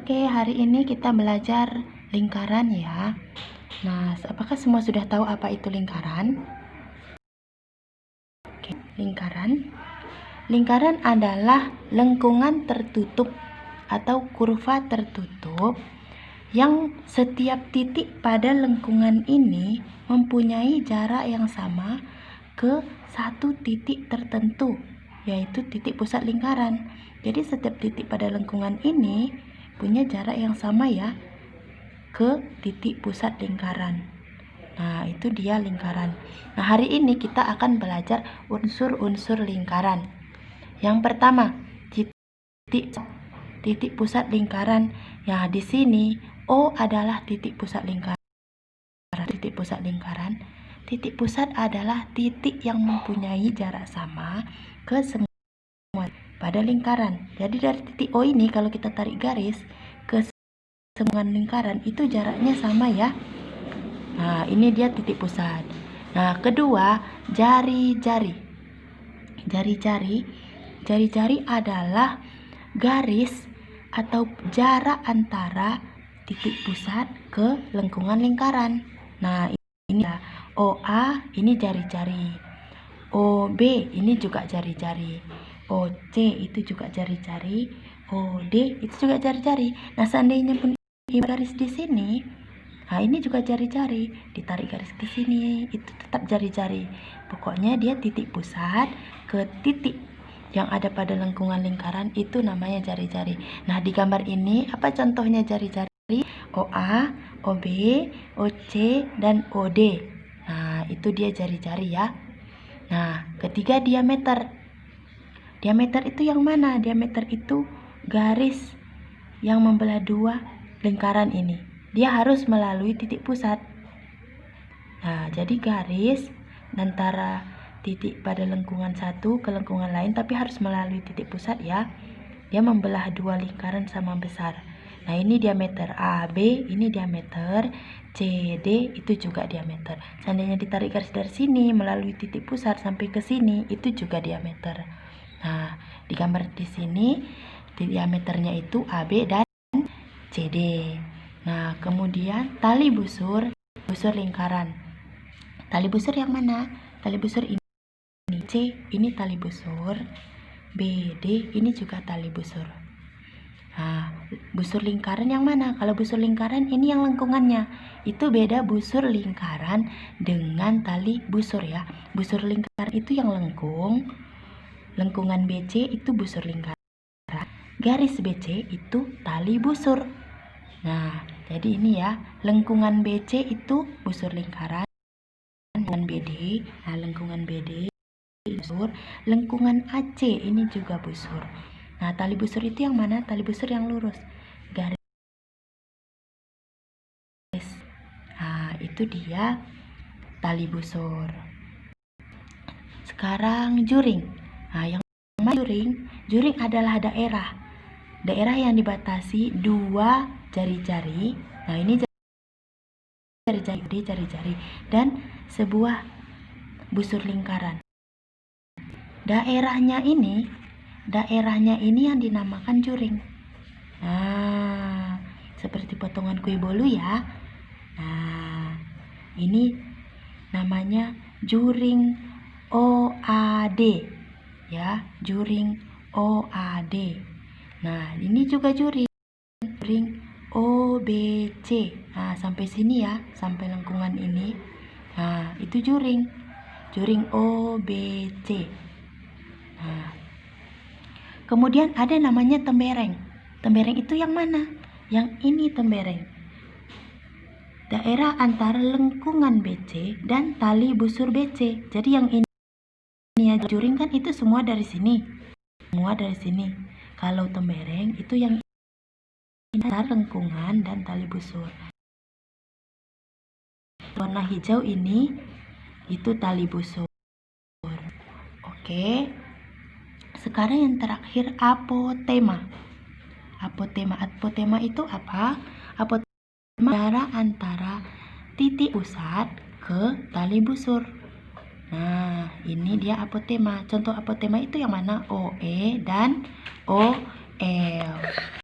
Oke, hari ini kita belajar lingkaran ya. Nah, apakah semua sudah tahu apa itu lingkaran? Oke, lingkaran adalah lengkungan tertutup atau kurva tertutup yang setiap titik pada lengkungan ini mempunyai jarak yang sama ke satu titik tertentu, yaitu titik pusat lingkaran. Jadi setiap titik pada lengkungan ini punya jarak yang sama ya ke titik pusat lingkaran. Nah, itu dia lingkaran. Nah, hari ini kita akan belajar unsur-unsur lingkaran. Yang pertama, titik pusat lingkaran. Ya, di sini O adalah titik pusat lingkaran. Titik pusat adalah titik yang mempunyai jarak sama ke semua pada lingkaran. Jadi dari titik O ini kalau kita tarik garis ke semua lingkaran itu jaraknya sama ya. Nah, ini dia titik pusat. Nah, kedua, jari-jari. Jari-jari adalah garis atau jarak antara titik pusat ke lengkungan lingkaran. Nah, ini ya, OA ini jari-jari. OB ini juga jari-jari. OC itu juga jari-jari. OD itu juga jari-jari. Nah, seandainya pun garis di sini, nah ini juga jari-jari, ditarik garis ke sini, itu tetap jari-jari. Pokoknya dia titik pusat ke titik yang ada pada lengkungan lingkaran itu namanya jari-jari. Nah, di gambar ini apa contohnya jari-jari? OA, OB, OC, dan OD. Nah, itu dia jari-jari ya. Nah, ketiga diameter. Diameter itu yang mana? Diameter itu garis yang membelah dua lingkaran ini. Dia harus melalui titik pusat. Nah, jadi garis antara titik pada lengkungan satu ke lengkungan lain, tapi harus melalui titik pusat ya. Dia membelah dua lingkaran sama besar. Nah, ini diameter AB, ini diameter CD, itu juga diameter. Seandainya ditarik garis dari sini melalui titik pusat sampai ke sini, itu juga diameter. Nah, di gambar di sini diameternya itu AB dan CD. Nah, kemudian tali busur lingkaran. Tali busur yang mana? Tali busur ini C, ini tali busur. BD, ini juga tali busur. Nah, busur lingkaran yang mana? Kalau busur lingkaran ini yang lengkungannya. Itu beda busur lingkaran dengan tali busur ya. Busur lingkaran itu yang lengkung. Lengkungan BC itu busur lingkaran. Garis BC itu tali busur. Nah, jadi ini ya, lengkungan BC itu busur lingkaran, lengkungan BD, nah lengkungan BD busur, lengkungan AC ini juga busur. Nah, tali busur itu yang mana? Tali busur yang lurus, garis. Nah, itu dia tali busur. Sekarang juring. Nah, yang mana juring? Juring adalah daerah yang dibatasi dua jari-jari. Nah, ini jari-jari dan sebuah busur lingkaran. Daerahnya ini yang dinamakan juring. Nah, seperti potongan kue bolu ya. Nah, ini namanya juring OAD ya, juring OAD. Nah, ini juga juring OBC. Nah, sampai sini ya, sampai lengkungan ini. Nah, itu juring OBC. Nah, kemudian ada namanya tembereng. Tembereng itu yang mana? Yang ini tembereng. Daerah antara lengkungan BC dan tali busur BC. Jadi yang ini ya, juring kan itu semua dari sini. Kalau tembereng itu yang antara lengkungan dan tali busur. Warna hijau ini itu tali busur. Oke. Sekarang yang terakhir apotema. Apotema itu apa? Apotema jarak antara titik pusat ke tali busur. Nah, ini dia apotema. Contoh apotema itu yang mana? OE dan OL.